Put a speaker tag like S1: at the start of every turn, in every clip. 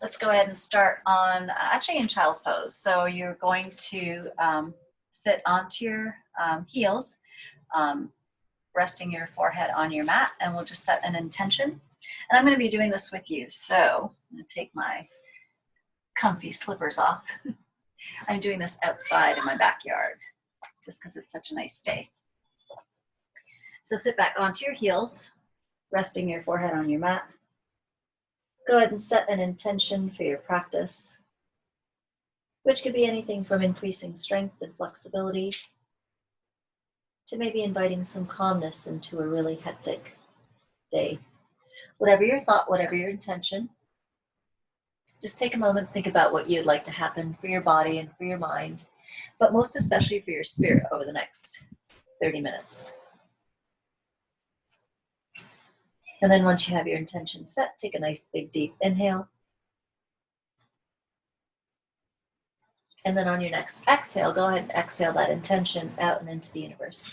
S1: Let's go ahead and start on actually in child's pose. So you're going to sit onto your heels, resting your forehead on your mat, and we'll just set an intention. And I'm going to be doing this with you. So I'm going to take my comfy slippers off. I'm doing this outside in my backyard just because it's such a nice day. So sit back onto your heels, resting your forehead on your mat. Go ahead and set an intention for your practice, which could be anything from increasing strength and flexibility to maybe inviting some calmness into a really hectic day. Whatever your thought, whatever your intention, just take a moment, think about what you'd like to happen for your body and for your mind, but most especially for your spirit over the next 30 minutes. And then once you have your intention set, take a nice big deep inhale. And then on your next exhale, go ahead and exhale that intention out and into the universe.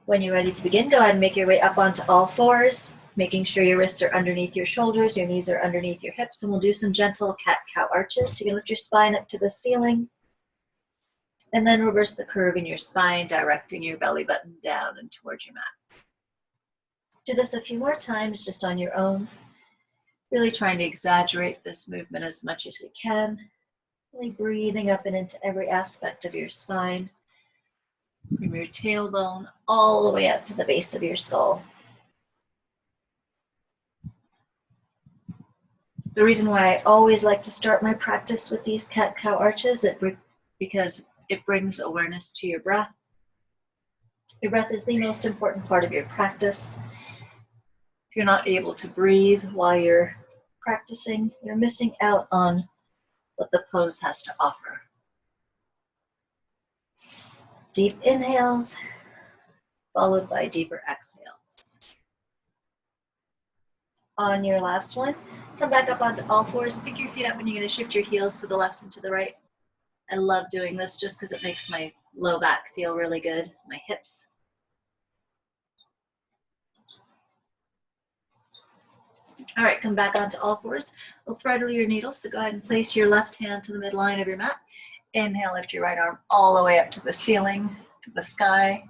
S1: When you're ready to begin, go ahead and make your way up onto all fours, making sure your wrists are underneath your shoulders, your knees are underneath your hips, and we'll do some gentle cat-cow arches. So you can lift your spine up to the ceiling, and then reverse the curve in your spine, directing your belly button down and towards your mat. Do this a few more times just on your own, really trying to exaggerate this movement as much as you can, really breathing up and into every aspect of your spine, from your tailbone all the way up to the base of your skull. The reason why I always like to start my practice with these cat-cow arches is because it brings awareness to your breath. Your breath is the most important part of your practice. If you're not able to breathe while you're practicing, you're missing out on what the pose has to offer. Deep inhales, followed by deeper exhales. On your last one, come back up onto all fours, pick your feet up, and you're going to shift your heels to the left and to the right. I love doing this just because it makes my low back feel really good, my hips. All right, come back onto all fours. We'll threadle your needles, so go ahead and place your left hand to the midline of your mat. Inhale, lift your right arm all the way up to the ceiling, to the sky.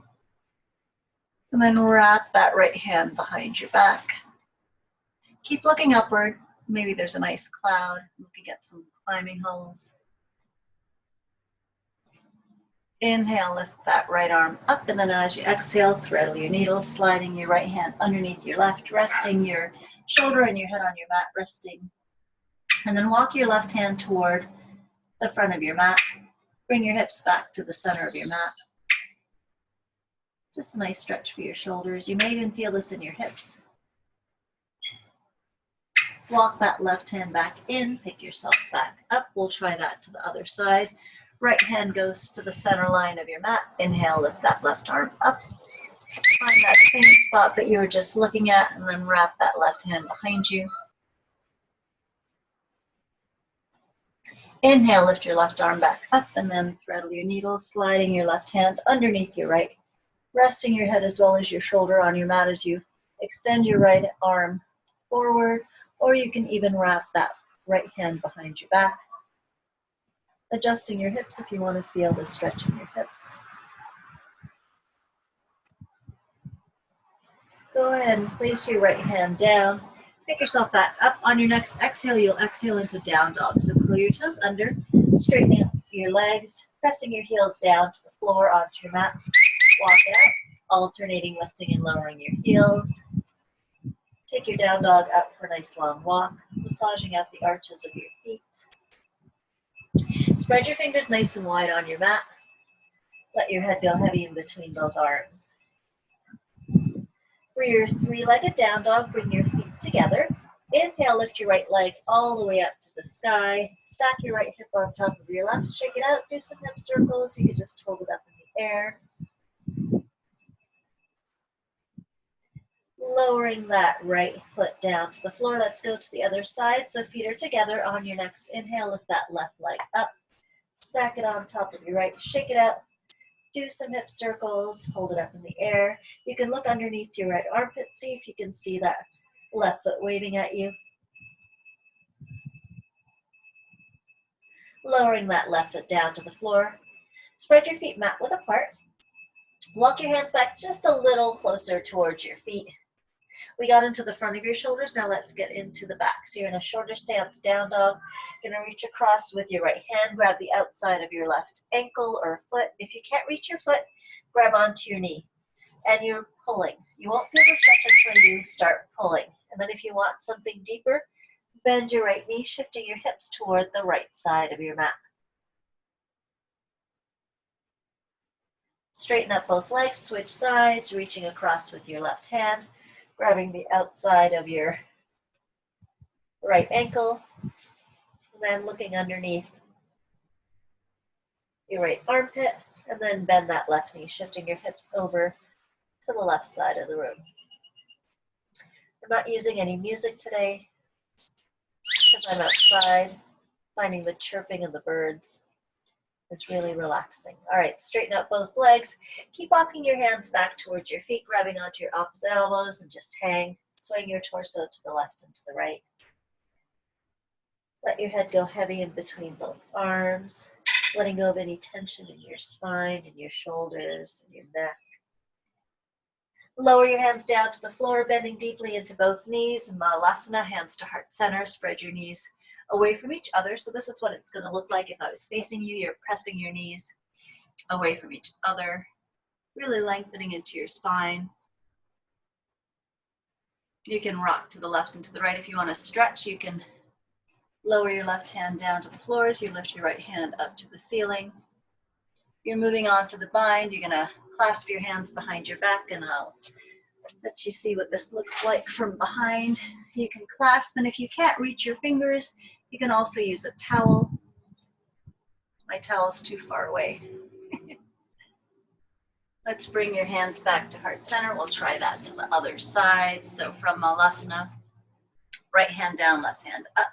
S1: And then wrap that right hand behind your back. Keep looking upward. Maybe there's a nice cloud, looking at some climbing holes. Inhale, lift that right arm up, and then as you exhale, threadle your needles, sliding your right hand underneath your left, resting your shoulder and your head on your mat, resting. And then walk your left hand toward the front of your mat. Bring your hips back to the center of your mat. Just a nice stretch for your shoulders. You may even feel this in your hips. Walk that left hand back in, pick yourself back up. We'll try that to the other side. Right hand goes to the center line of your mat. Inhale, lift that left arm up. Find that same spot that you were just looking at, and then wrap that left hand behind you. Inhale, lift your left arm back up, and then threadle your needles, sliding your left hand underneath your right, resting your head as well as your shoulder on your mat as you extend your right arm forward, or you can even wrap that right hand behind your back. Adjusting your hips if you want to feel the stretch in your hips. Go ahead and place your right hand down. Pick yourself back up. On your next exhale, you'll exhale into down dog. So curl your toes under, straighten out your legs, pressing your heels down to the floor onto your mat. Walk out, alternating lifting and lowering your heels. Take your down dog out for a nice long walk, massaging out the arches of your feet. Spread your fingers nice and wide on your mat. Let your head go heavy in between both arms. For your three-legged down dog, bring your feet together. Inhale, lift your right leg all the way up to the sky. Stack your right hip on top of your left. Shake it out. Do some hip circles. You can just hold it up in the air. Lowering that right foot down to the floor. Let's go to the other side. So feet are together. On your next inhale, lift that left leg up. Stack it on top of your right. Shake it out. do some hip circles, hold it up in the air. You can look underneath your right armpit, see if you can see that left foot waving at you. Lowering that left foot down to the floor. Spread your feet mat width apart. Walk your hands back just a little closer towards your feet. We got into the front of your shoulders. Now let's get into the back. So you're in a shoulder stance, down dog. You're going to reach across with your right hand. Grab the outside of your left ankle or foot. If you can't reach your foot, grab onto your knee. And you're pulling. You won't feel the stretch until you start pulling. And then if you want something deeper, bend your right knee, shifting your hips toward the right side of your mat. Straighten up both legs, switch sides, reaching across with your left hand, grabbing the outside of your right ankle, and then looking underneath your right armpit, and then bend that left knee, shifting your hips over to the left side of the room. I'm not using any music today because I'm outside. Finding the chirping of the birds is really relaxing. All right, straighten out both legs. Keep walking your hands back towards your feet, grabbing onto your opposite elbows, and just hang. Swing your torso to the left and to the right. Let your head go heavy in between both arms, letting go of any tension in your spine and your shoulders and your neck. Lower your hands down to the floor, bending deeply into both knees. Malasana, hands to heart center. Spread your knees away from each other. So this is what it's going to look like if I was facing you. You're pressing your knees away from each other, really lengthening into your spine. You can rock to the left and to the right. If you want to stretch, you can lower your left hand down to the floor as you lift your right hand up to the ceiling. You're moving on to the bind. You're going to clasp your hands behind your back, and I'll let you see what this looks like from behind. You can clasp, and if you can't reach your fingers, you can also use a towel. My towel's too far away. Let's bring your hands back to heart center. We'll try that to the other side. So from Malasana, right hand down, left hand up.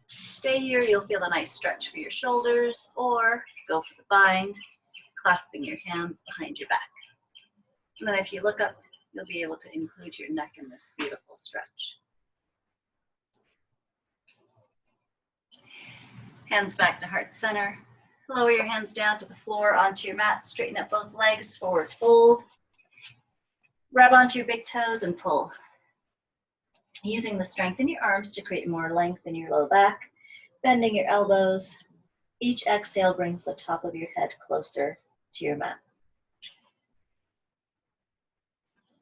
S1: Stay here. You'll feel a nice stretch for your shoulders, or go for the bind, clasping your hands behind your back. And then if you look up, you'll be able to include your neck in this beautiful stretch. Hands back to heart center. Lower your hands down to the floor onto your mat. Straighten up both legs, forward fold. Grab onto your big toes and pull. Using the strength in your arms to create more length in your low back. Bending your elbows. Each exhale brings the top of your head closer to your mat.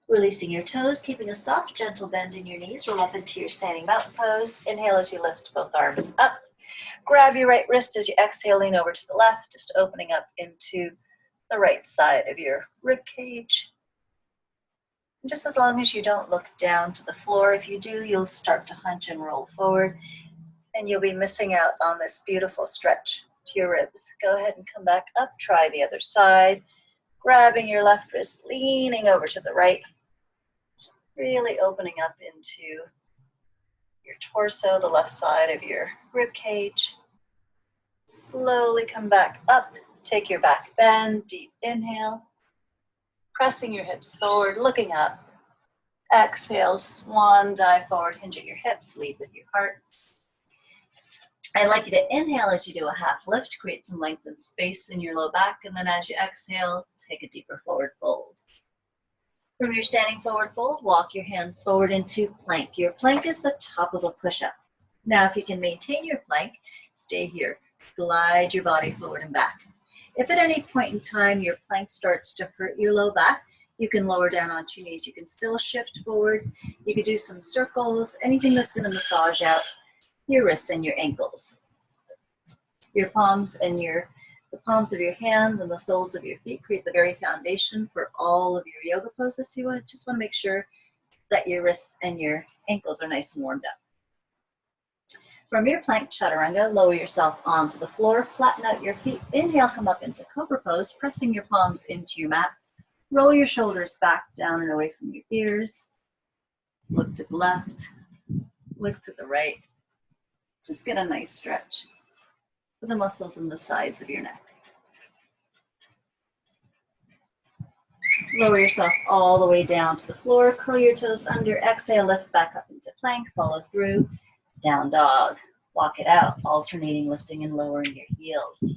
S1: Releasing your toes, keeping a soft, gentle bend in your knees. Roll up into your standing mountain pose. Inhale as you lift both arms up. Grab your right wrist as you exhale, lean over to the left, just opening up into the right side of your rib cage. And just as long as you don't look down to the floor, if you do, you'll start to hunch and roll forward, and you'll be missing out on this beautiful stretch to your ribs. Go ahead and come back up, try the other side, grabbing your left wrist, leaning over to the right, really opening up into your torso, the left side of your rib cage. Slowly come back up, take your back bend, deep inhale, pressing your hips forward, looking up. Exhale, swan dive forward, hinge at your hips, lead with your heart. I'd like you to inhale as you do a half lift, create some length and space in your low back, and then as you exhale, take a deeper forward fold. From your standing forward fold, walk your hands forward into plank. Your plank is the top of a push-up. Now, if you can maintain your plank, stay here. Glide your body forward and back. If at any point in time your plank starts to hurt your low back, you can lower down onto your knees. You can still shift forward. You can do some circles, anything that's going to massage out your wrists and your ankles. Your palms and the palms of your hands and the soles of your feet create the very foundation for all of your yoga poses. So you just want to make sure that your wrists and your ankles are nice and warmed up. From your plank chaturanga, lower yourself onto the floor, flatten out your feet. Inhale, come up into cobra pose, pressing your palms into your mat. Roll your shoulders back, down and away from your ears. Look to the left, look to the right. Just get a nice stretch for the muscles in the sides of your neck. Lower yourself all the way down to the floor. Curl your toes under. Exhale, lift back up into plank. Follow through. Down dog. Walk it out, alternating lifting and lowering your heels.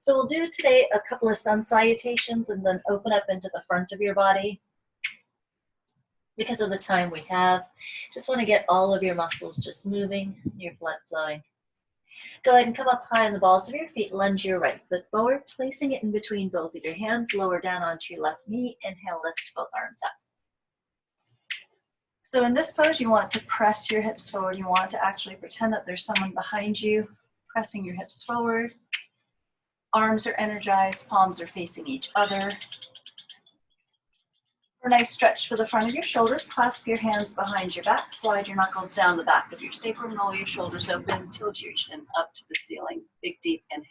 S1: So we'll do today a couple of sun salutations and then open up into the front of your body. Because of the time we have, just want to get all of your muscles just moving, your blood flowing. Go ahead and come up high on the balls of your feet. Lunge your right foot forward, placing it in between both of your hands. Lower down onto your left knee. Inhale, lift both arms up. So in this pose, you want to press your hips forward. You want to actually pretend that there's someone behind you, pressing your hips forward. Arms are energized, palms are facing each other. For a nice stretch for the front of your shoulders, clasp your hands behind your back, slide your knuckles down the back of your sacrum, roll your shoulders open, tilt your chin up to the ceiling. Big, deep inhale.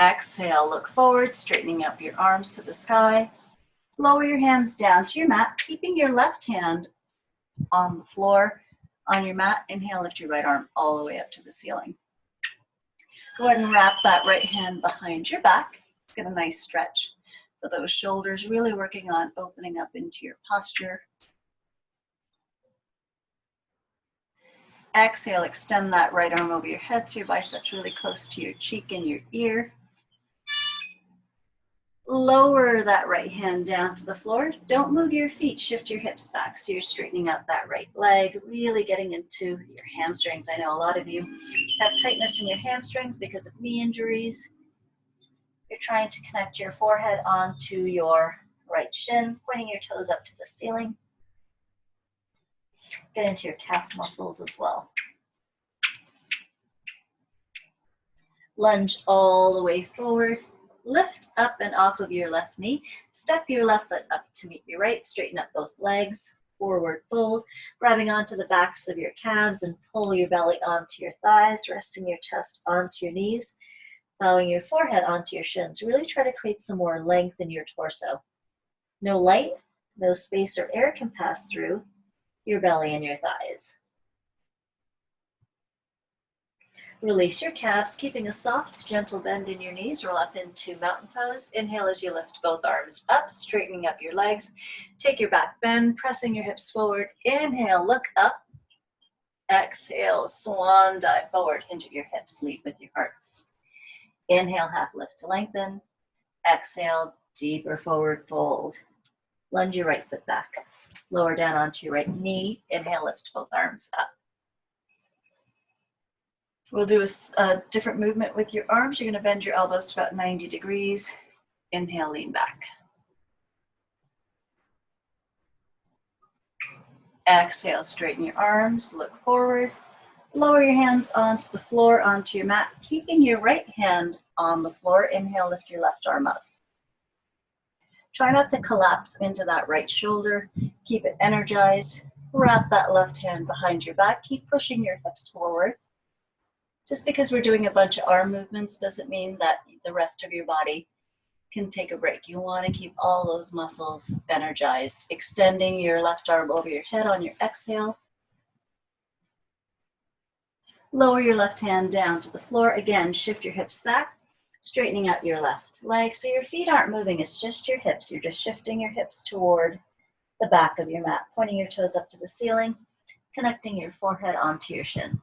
S1: Exhale, look forward, straightening up your arms to the sky. Lower your hands down to your mat, keeping your left hand on the floor on your mat. Inhale, lift your right arm all the way up to the ceiling. Go ahead and wrap that right hand behind your back. Get a nice stretch for those shoulders, really working on opening up into your posture. Exhale, extend that right arm over your head so your biceps really close to your cheek and your ear. Lower that right hand down to the floor. Don't move your feet, shift your hips back so you're straightening out that right leg, really getting into your hamstrings. I know a lot of you have tightness in your hamstrings because of knee injuries. You're trying to connect your forehead onto your right shin, pointing your toes up to the ceiling. Get into your calf muscles as well. Lunge all the way forward. Lift up and off of your left knee. Step your left foot up to meet your right. Straighten up both legs. Forward fold. Grabbing onto the backs of your calves and pull your belly onto your thighs. Resting your chest onto your knees. Bowing your forehead onto your shins. Really try to create some more length in your torso. No light, no space or air can pass through your belly and your thighs. Release your calves, keeping a soft, gentle bend in your knees. Roll up into mountain pose. Inhale as you lift both arms up, straightening up your legs. Take your back bend, pressing your hips forward. Inhale, look up. Exhale, swan dive forward into your hips. Lead with your hearts. Inhale, half lift to lengthen. Exhale, deeper forward fold. Lunge your right foot back. Lower down onto your right knee. Inhale, lift both arms up. We'll do a different movement with your arms. You're going to bend your elbows to about 90 degrees. Inhale, lean back. Exhale, straighten your arms, look forward. Lower your hands onto the floor, onto your mat, keeping your right hand on the floor. Inhale, lift your left arm up. Try not to collapse into that right shoulder. Keep it energized. Wrap that left hand behind your back. Keep pushing your hips forward. Just because we're doing a bunch of arm movements doesn't mean that the rest of your body can take a break. You want to keep all those muscles energized. Extending your left arm over your head on your exhale. Lower your left hand down to the floor. Again, shift your hips back, straightening out your left leg. So your feet aren't moving, it's just your hips. You're just shifting your hips toward the back of your mat, pointing your toes up to the ceiling, connecting your forehead onto your shin.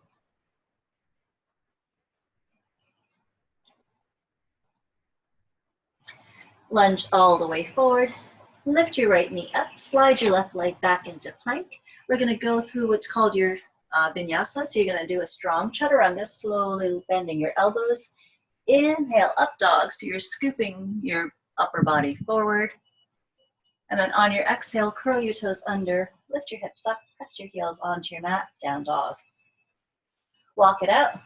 S1: Lunge all the way forward. Lift your right knee up. Slide your left leg back into plank. We're going to go through what's called your vinyasa. So you're going to do a strong chaturanga, slowly bending your elbows. Inhale, up dog. So you're scooping your upper body forward. And then on your exhale, curl your toes under. Lift your hips up. Press your heels onto your mat. Down dog. Walk it out.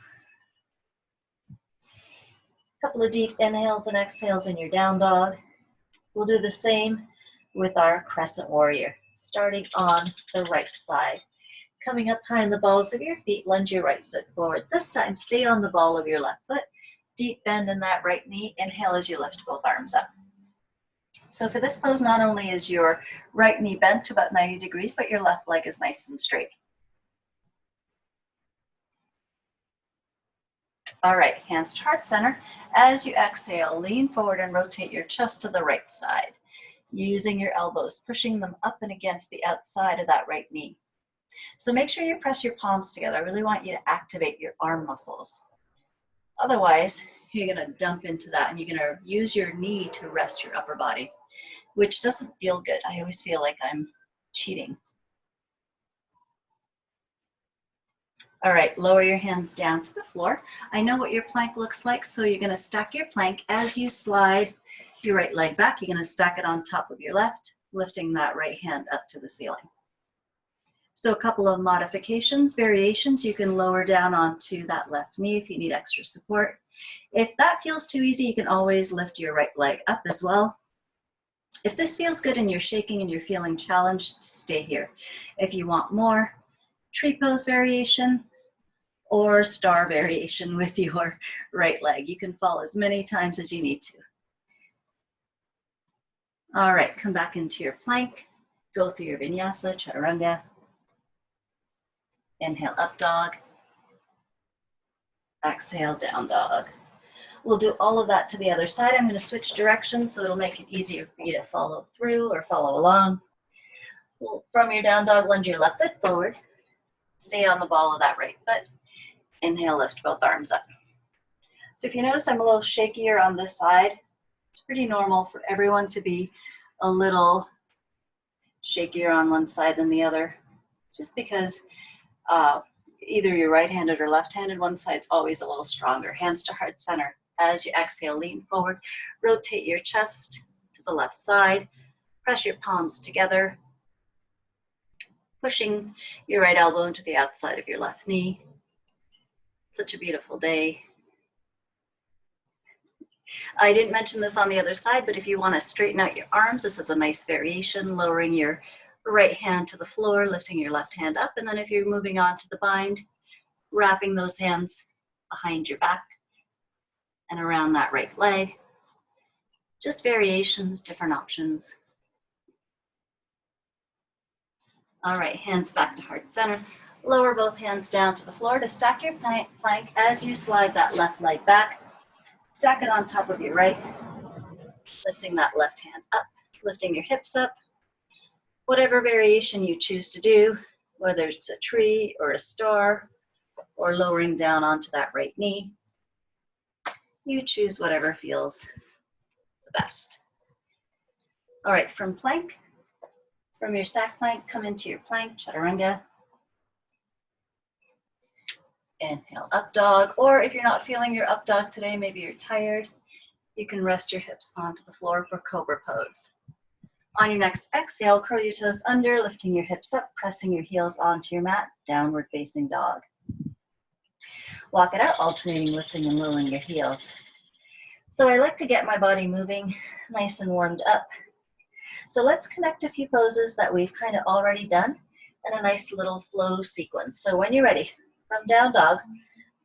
S1: Couple of deep inhales and exhales in your down dog. We'll do the same with our crescent warrior, starting on the right side. Coming up high in the balls of your feet, lunge your right foot forward. This time, stay on the ball of your left foot. Deep bend in that right knee. Inhale as you lift both arms up. So for this pose, not only is your right knee bent to about 90 degrees, but your left leg is nice and straight. All right, hands to heart center. As you exhale, lean forward and rotate your chest to the right side, using your elbows, pushing them up and against the outside of that right knee. So make sure you press your palms together. I really want you to activate your arm muscles. Otherwise, you're gonna dump into that and you're gonna use your knee to rest your upper body, which doesn't feel good. I always feel like I'm cheating. All right, lower your hands down to the floor. I know what your plank looks like, so you're gonna stack your plank. As you slide your right leg back, you're gonna stack it on top of your left, lifting that right hand up to the ceiling. So a couple of modifications, variations, you can lower down onto that left knee if you need extra support. If that feels too easy, you can always lift your right leg up as well. If this feels good and you're shaking and you're feeling challenged, stay here. If you want more, tree pose variation or star variation with your right leg. You can fall as many times as you need to. All right, come back into your plank. Go through your vinyasa, chaturanga. Inhale, up dog. Exhale, down dog. We'll do all of that to the other side. I'm going to switch directions so it'll make it easier for you to follow through or follow along. From your down dog, lunge your left foot forward. Stay on the ball of that right foot. Inhale, lift both arms up. So if you notice I'm a little shakier on this side, it's pretty normal for everyone to be a little shakier on one side than the other, just because either you're right-handed or left-handed, one side's always a little stronger. Hands to heart center. As you exhale, lean forward, rotate your chest to the left side, press your palms together, pushing your right elbow into the outside of your left knee. Such a beautiful day. I didn't mention this on the other side, but if you want to straighten out your arms, this is a nice variation, lowering your right hand to the floor, lifting your left hand up, and then if you're moving on to the bind, wrapping those hands behind your back and around that right leg. Just variations, different options. All right, hands back to heart center. Lower both hands down to the floor to stack your plank as you slide that left leg back. Stack it on top of your right, lifting that left hand up, lifting your hips up. Whatever variation you choose to do, whether it's a tree or a star, or lowering down onto that right knee, you choose whatever feels the best. All right, from plank, from your stack plank, come into your plank, chaturanga. Inhale, up dog, or if you're not feeling your up dog today, maybe you're tired, you can rest your hips onto the floor for cobra pose. On your next exhale, curl your toes under, lifting your hips up, pressing your heels onto your mat, downward facing dog. Walk it out, alternating lifting and lowering your heels. So I like to get my body moving, nice and warmed up. So let's connect a few poses that we've kind of already done and a nice little flow sequence. So when you're ready, from down dog,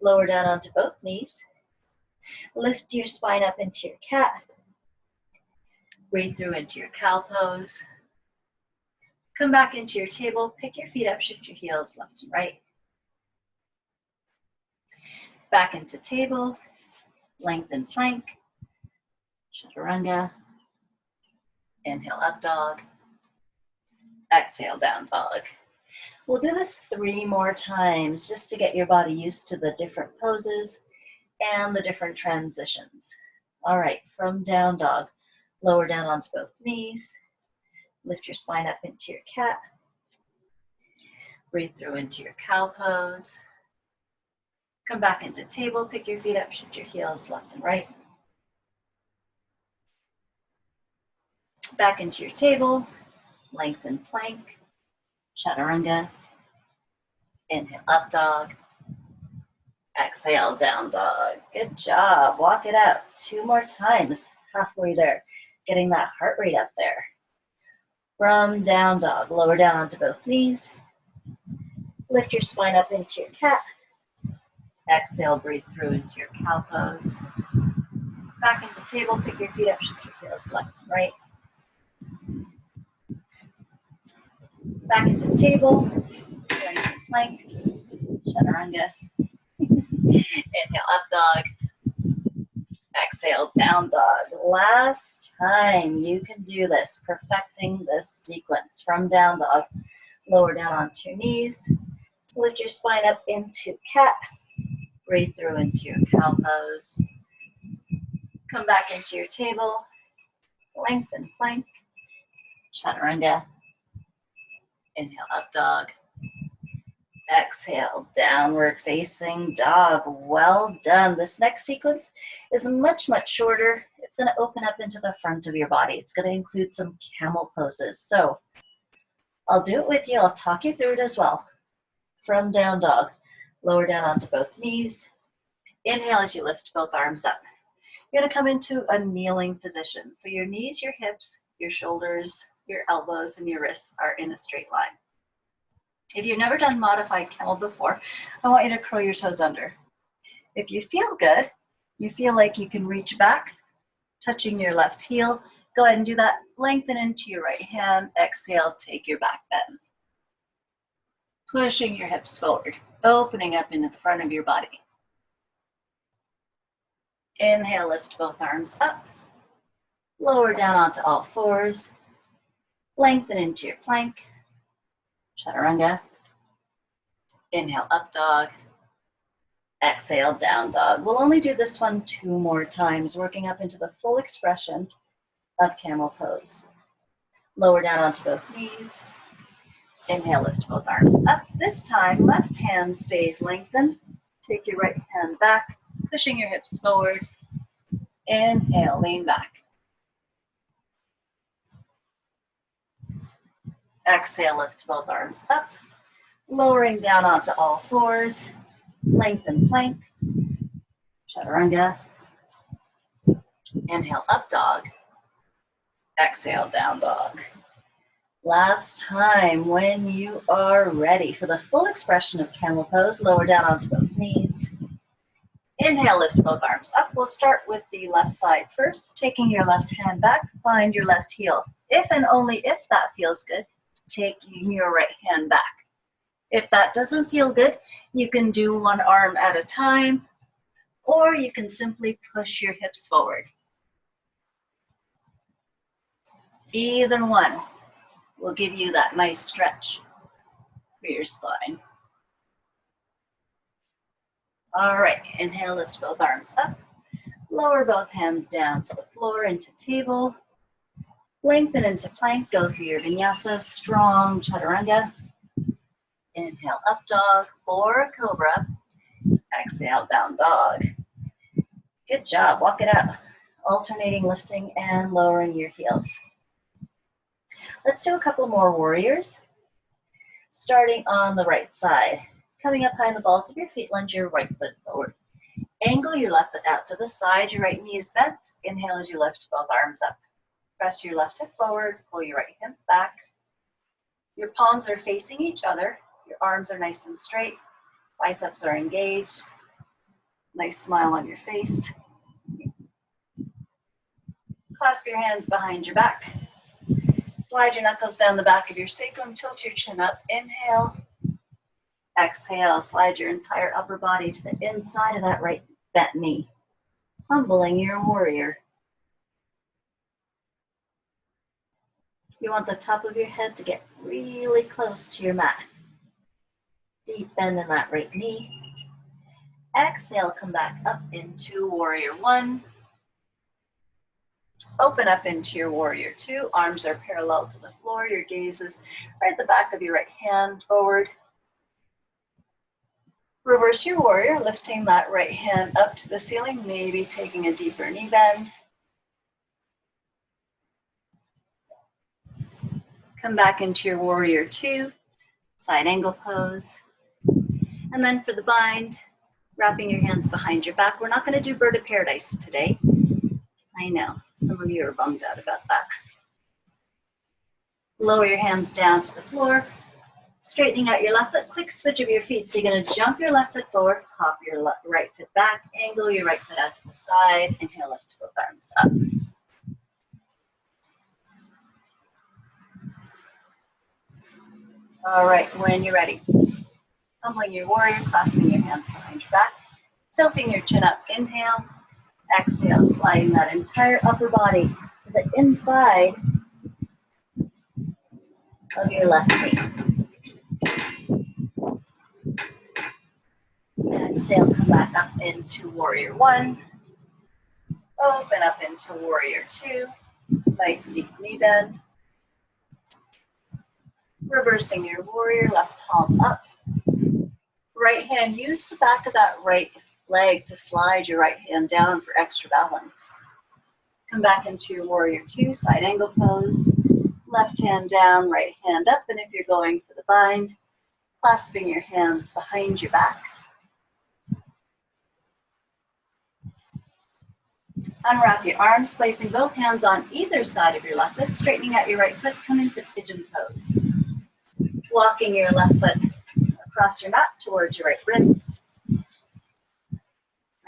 S1: lower down onto both knees. Lift your spine up into your cat. Breathe through into your cow pose. Come back into your table, pick your feet up, shift your heels left and right. Back into table, lengthen plank, chaturanga. Inhale, up dog. Exhale, down dog. We'll do this 3 more times just to get your body used to the different poses and the different transitions. All right, from down dog, lower down onto both knees. Lift your spine up into your cat. Breathe through into your cow pose. Come back into table, pick your feet up, shift your heels left and right. Back into your table, lengthen plank, chaturanga. Inhale, up dog. Exhale, down dog. Good job. Walk it out 2 more times. Halfway there. Getting that heart rate up there. From down dog, lower down onto both knees. Lift your spine up into your cat. Exhale, breathe through into your cow pose. Back into table, pick your feet up, shift your heels left and right. Back into table, lengthen plank, chaturanga. Inhale, Inhale, up dog. Exhale, down dog. Last time you can do this, perfecting this sequence from down dog. Lower down onto your knees. Lift your spine up into cat. Breathe through into your cow pose. Come back into your table. Lengthen plank. Chaturanga. Inhale, up dog. Exhale, downward facing dog. Well done. This next sequence is much, much shorter. It's going to open up into the front of your body. It's going to include some camel poses. So I'll do it with you. I'll talk you through it as well. From down dog, lower down onto both knees. Inhale as you lift both arms up. You're going to come into a kneeling position. So your knees, your hips, your shoulders, your elbows, and your wrists are in a straight line. If you've never done modified camel before, I want you to curl your toes under. If you feel good, you feel like you can reach back, touching your left heel, go ahead and do that. Lengthen into your right hand. Exhale, take your back bend. Pushing your hips forward, opening up into the front of your body. Inhale, lift both arms up. Lower down onto all fours. Lengthen into your plank. Chaturanga. Inhale, up dog. Exhale, down dog. We'll only do this one 2 more times, working up into the full expression of camel pose. Lower down onto both knees. Inhale, lift both arms up. This time, left hand stays lengthened. Take your right hand back, pushing your hips forward. Inhale, lean back. Exhale, lift both arms up. Lowering down onto all fours. Lengthen plank. Chaturanga. Inhale, up dog. Exhale, down dog. Last time, when you are ready for the full expression of camel pose, lower down onto both knees. Inhale, lift both arms up. We'll start with the left side first, taking your left hand back, find your left heel. If and only if that feels good, taking your right hand back. If that doesn't feel good, you can do one arm at a time, or you can simply push your hips forward. Either one will give you that nice stretch for your spine. All right, inhale, lift both arms up. Lower both hands down to the floor into table. Lengthen into plank, go for your vinyasa, strong chaturanga. Inhale, up dog, or cobra. Exhale, down dog. Good job, walk it out. Alternating lifting and lowering your heels. Let's do a couple more warriors. Starting on the right side. Coming up high in the balls of your feet, lunge your right foot forward. Angle your left foot out to the side, your right knee is bent. Inhale as you lift both arms up. Press your left hip forward, pull your right hip back. Your palms are facing each other. Your arms are nice and straight. Biceps are engaged. Nice smile on your face. Clasp your hands behind your back. Slide your knuckles down the back of your sacrum, tilt your chin up. Inhale. Exhale, slide your entire upper body to the inside of that right bent knee. Humbling your warrior. You want the top of your head to get really close to your mat. Deep bend in that right knee. Exhale, come back up into warrior one. Open up into your warrior two. Arms are parallel to the floor. Your gaze is right at the back of your right hand forward. Reverse your warrior, lifting that right hand up to the ceiling, maybe taking a deeper knee bend. Come back into your warrior two, side angle pose. And then for the bind, wrapping your hands behind your back. We're not going to do bird of paradise today. I know, some of you are bummed out about that. Lower your hands down to the floor, straightening out your left foot, quick switch of your feet. So you're going to jump your left foot forward, hop your right foot back, angle your right foot out to the side, inhale, lift both arms up. All right, when you're ready, humbling your warrior, clasping your hands behind your back, Tilting your chin up, inhale. Exhale, sliding that entire upper body to the inside of your left knee. Exhale, come back up into warrior one. Open up into warrior two. Nice deep knee bend. Reversing your warrior, left palm up. Right hand, use the back of that right leg to slide your right hand down for extra balance. Come back into your warrior two, side angle pose. Left hand down, right hand up, and if you're going for the bind, clasping your hands behind your back. Unwrap your arms, placing both hands on either side of your left foot, straightening out your right foot, come into pigeon pose. Walking your left foot across your mat towards your right wrist.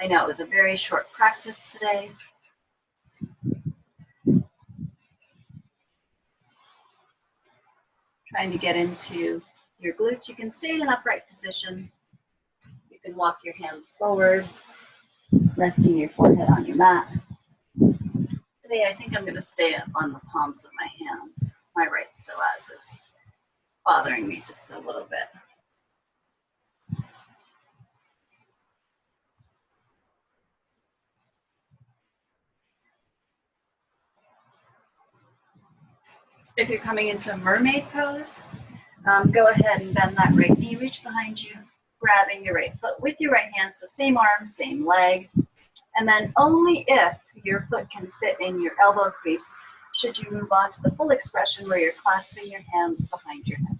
S1: I know it was a very short practice today. Trying to get into your glutes. You can stay in an upright position. You can walk your hands forward, resting your forehead on your mat. Today, I think I'm going to stay on the palms of my hands. My right psoas is bothering me just a little bit. If you're coming into mermaid pose, go ahead and bend that right knee, reach behind you, grabbing your right foot with your right hand, so same arm, same leg. And then only if your foot can fit in your elbow crease should you move on to the full expression where you're clasping your hands behind your head.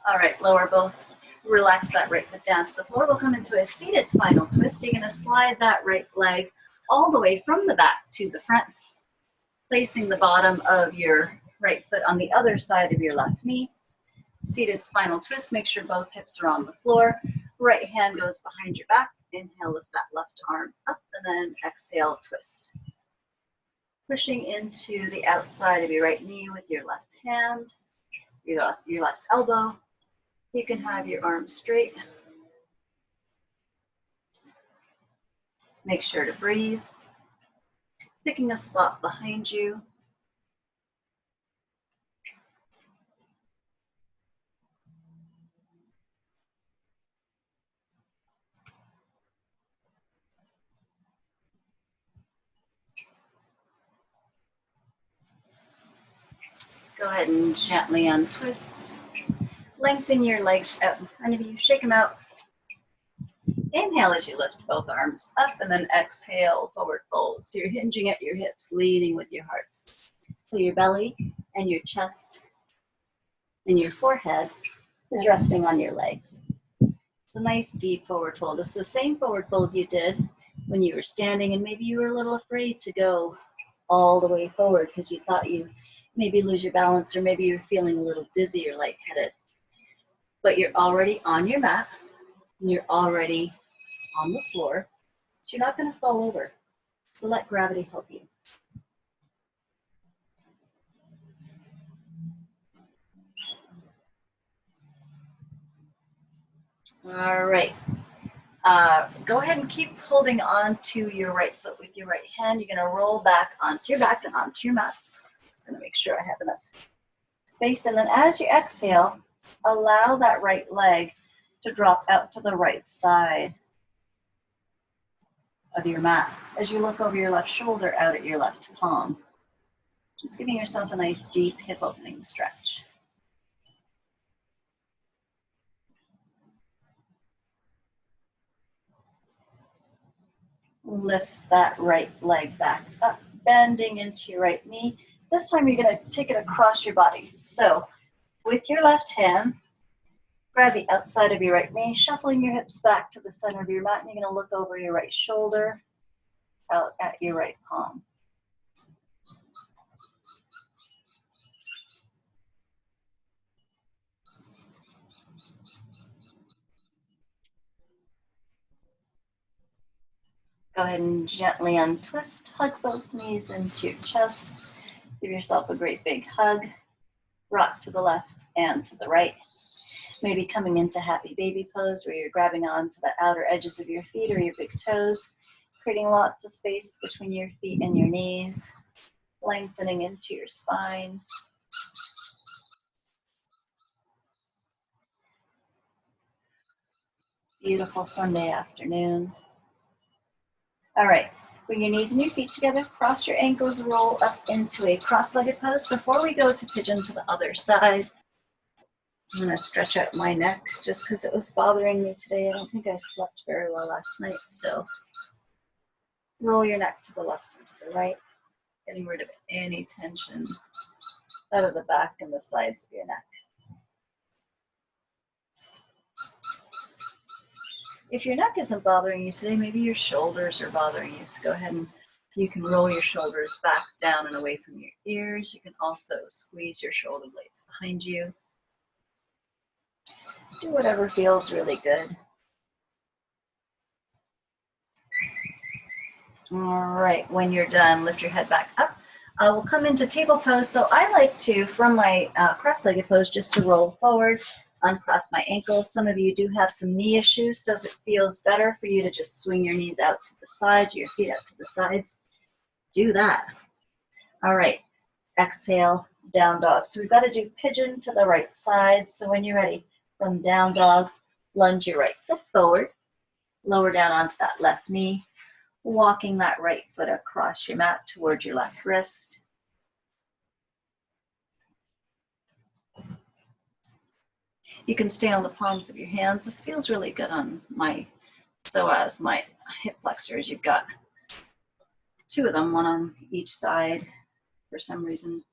S1: All right, lower both. Relax that right foot down to the floor. We'll come into a seated spinal twist. You're going to slide that right leg all the way from the back to the front, placing the bottom of your right foot on the other side of your left knee. Seated spinal twist. Make sure both hips are on the floor. Right hand goes behind your back. Inhale, lift that left arm up, and then exhale, twist. Pushing into the outside of your right knee with your left hand, your left elbow. You can have your arms straight. Make sure to breathe. Picking a spot behind you. Go ahead and gently untwist. Lengthen your legs out in front of you. Shake them out. Inhale as you lift both arms up, and then exhale, forward fold. So you're hinging at your hips, leading with your hearts. So your belly and your chest and your forehead is resting on your legs. It's a nice deep forward fold. It's the same forward fold you did when you were standing, and maybe you were a little afraid to go all the way forward because you thought you maybe lose your balance, or maybe you're feeling a little dizzy or lightheaded. But you're already on your mat, and you're already on the floor, so you're not going to fall over. So let gravity help you. All right. Go ahead and keep holding on to your right foot with your right hand. You're going to roll back onto your back and onto your mats. Just going to make sure I have enough space. And then as you exhale, allow that right leg to drop out to the right side of your mat as you look over your left shoulder out at your left palm. Just giving yourself a nice deep hip opening stretch. Lift that right leg back up, bending into your right knee. This time you're going to take it across your body. So with your left hand, grab the outside of your right knee, shuffling your hips back to the center of your mat, and you're going to look over your right shoulder out at your right palm. Go ahead and gently untwist, hug both knees into your chest. Give yourself a great big hug. rock to the left and to the right. Maybe coming into happy baby pose where you're grabbing onto the outer edges of your feet or your big toes, creating lots of space between your feet and your knees, lengthening into your spine. Beautiful Sunday afternoon. All right, bring your knees and your feet together, cross your ankles, roll up into a cross-legged pose. Before we go to pigeon to the other side, I'm gonna stretch out my neck just because it was bothering me today. I don't think I slept very well last night, so roll your neck to the left and to the right, getting rid of any tension out of the back and the sides of your neck. If your neck isn't bothering you today, maybe your shoulders are bothering you. So go ahead and you can roll your shoulders back down and away from your ears. You can also squeeze your shoulder blades behind you. Do whatever feels really good. All right, when you're done, lift your head back up. We'll come into table pose. So I like to, from my cross-legged pose, just to roll forward, uncross my ankles. Some of you do have some knee issues, so if it feels better for you to just swing your knees out to the sides, your feet out to the sides, do that. All right, exhale, down dog. So we've got to do pigeon to the right side. So when you're ready, from down dog, lunge your right foot forward, lower down onto that left knee, walking that right foot across your mat towards your left wrist. You can stay on the palms of your hands. This feels really good on my psoas, my hip flexors. You've got two of them, one on each side. For some reason,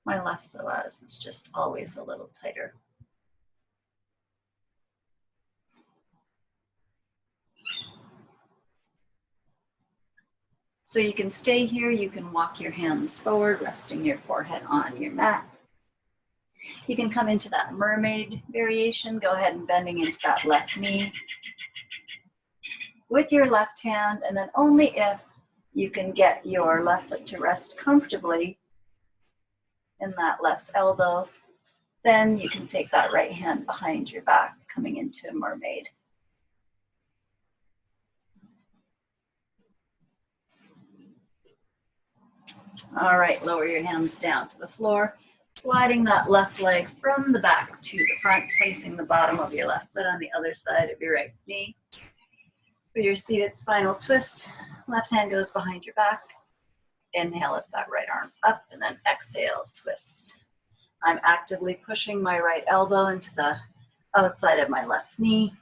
S1: my left psoas is just always a little tighter. So you can stay here. You can walk your hands forward, resting your forehead on your mat. You can come into that mermaid variation. Go ahead and bending into that left knee with your left hand, and then only if you can get your left foot to rest comfortably in that left elbow, then you can take that right hand behind your back, coming into mermaid. All right, lower your hands down to the floor, sliding that left leg from the back to the front, placing the bottom of your left foot on the other side of your right knee. For your seated spinal twist, left hand goes behind your back. Inhale, lift that right arm up, and then exhale, twist. I'm actively pushing my right elbow into the outside of my left knee,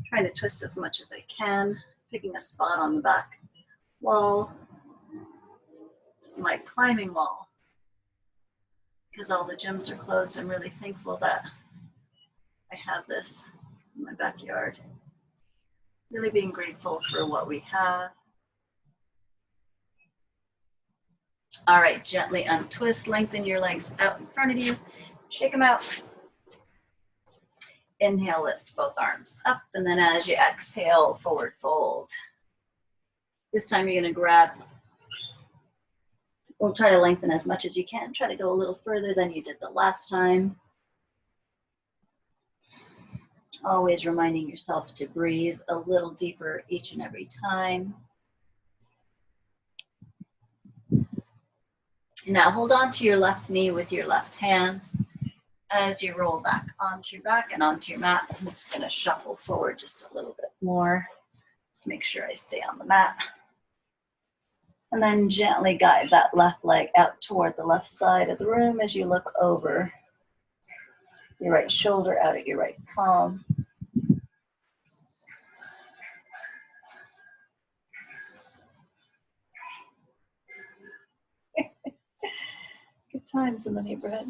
S1: trying to twist as much as I can, picking a spot on the back wall. This is my climbing wall. Because all the gyms are closed, I'm really thankful that I have this in my backyard. Really being grateful for what we have. All right, gently untwist, lengthen your legs out in front of you, shake them out. Inhale, lift both arms up, and then as you exhale, forward fold. This time you're gonna grab, we'll try to lengthen as much as you can. Try to go a little further than you did the last time. Always reminding yourself to breathe a little deeper each and every time. Now hold on to your left knee with your left hand as you roll back onto your back and onto your mat. I'm just gonna shuffle forward just a little bit more. Just make sure I stay on the mat. And then gently guide that left leg out toward the left side of the room as you look over your right shoulder out at your right palm. Good times in the neighborhood.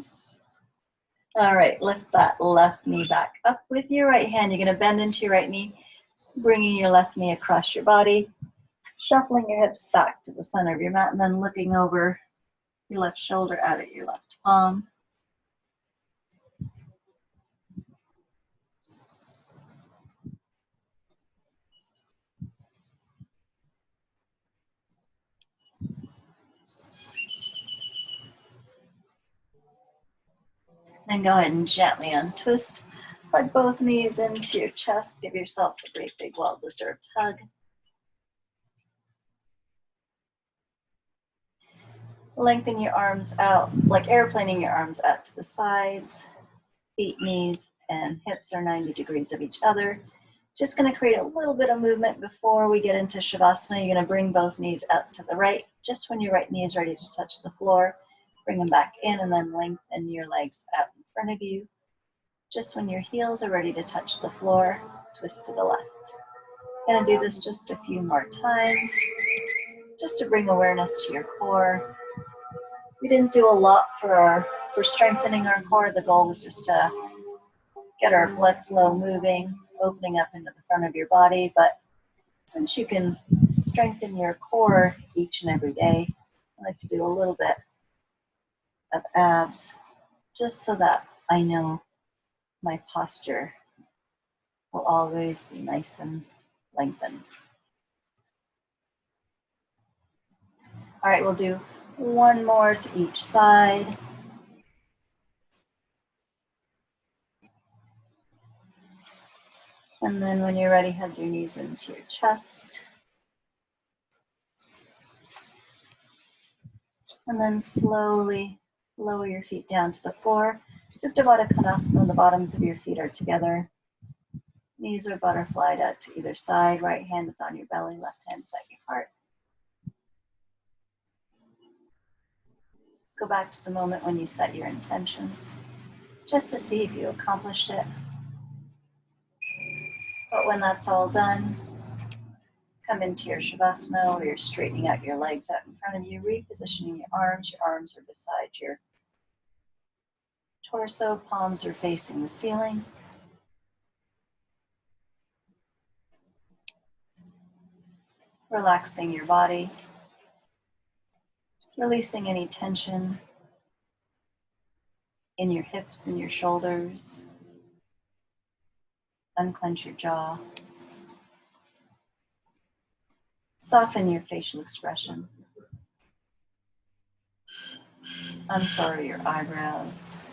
S1: All right, lift that left knee back up with your right hand. You're gonna bend into your right knee, bringing your left knee across your body, shuffling your hips back to the center of your mat, and then looking over your left shoulder out at your left palm. Then go ahead and gently untwist. Plug both knees into your chest. Give yourself a great big well-deserved hug. Lengthen your arms out, like airplaning your arms out to the sides. Feet, knees, and hips are 90 degrees of each other. Just going to create a little bit of movement before we get into Shavasana. You're going to bring both knees out to the right. Just when your right knee is ready to touch the floor, bring them back in and then lengthen your legs out in front of you. Just when your heels are ready to touch the floor, twist to the left. Going to do this just a few more times, just to bring awareness to your core. We didn't do a lot for strengthening our core. The goal was just to get our blood flow moving, opening up into the front of your body. But since you can strengthen your core each and every day, I like to do a little bit of abs, just so that I know my posture will always be nice and lengthened. All right, we'll do one more to each side. And then when you're ready, hug your knees into your chest. And then slowly lower your feet down to the floor. Supta Baddha Konasana, the bottoms of your feet are together. Knees are butterflied out to either side. Right hand is on your belly, left hand is at your heart. Go back to the moment when you set your intention, just to see if you accomplished it. But when that's all done, come into your Shavasana, where you're straightening out your legs out in front of you, repositioning your arms. Your arms are beside your torso, palms are facing the ceiling. Relaxing your body, releasing any tension in your hips and your shoulders. Unclench your jaw. Soften your facial expression. Unfurrow your eyebrows.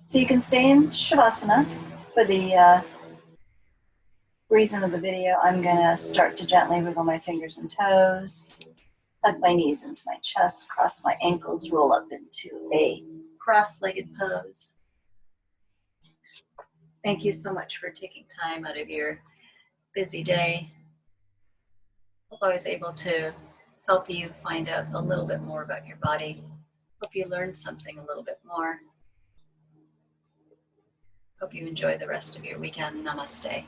S1: So you can stay in Shavasana. For the reason of the video, I'm going to start to gently wiggle my fingers and toes, hug my knees into my chest, cross my ankles, roll up into a cross-legged pose. Thank you so much for taking time out of your busy day. Hope I was able to help you find out a little bit more about your body. Hope you learned something a little bit more. Hope you enjoy the rest of your weekend. Namaste.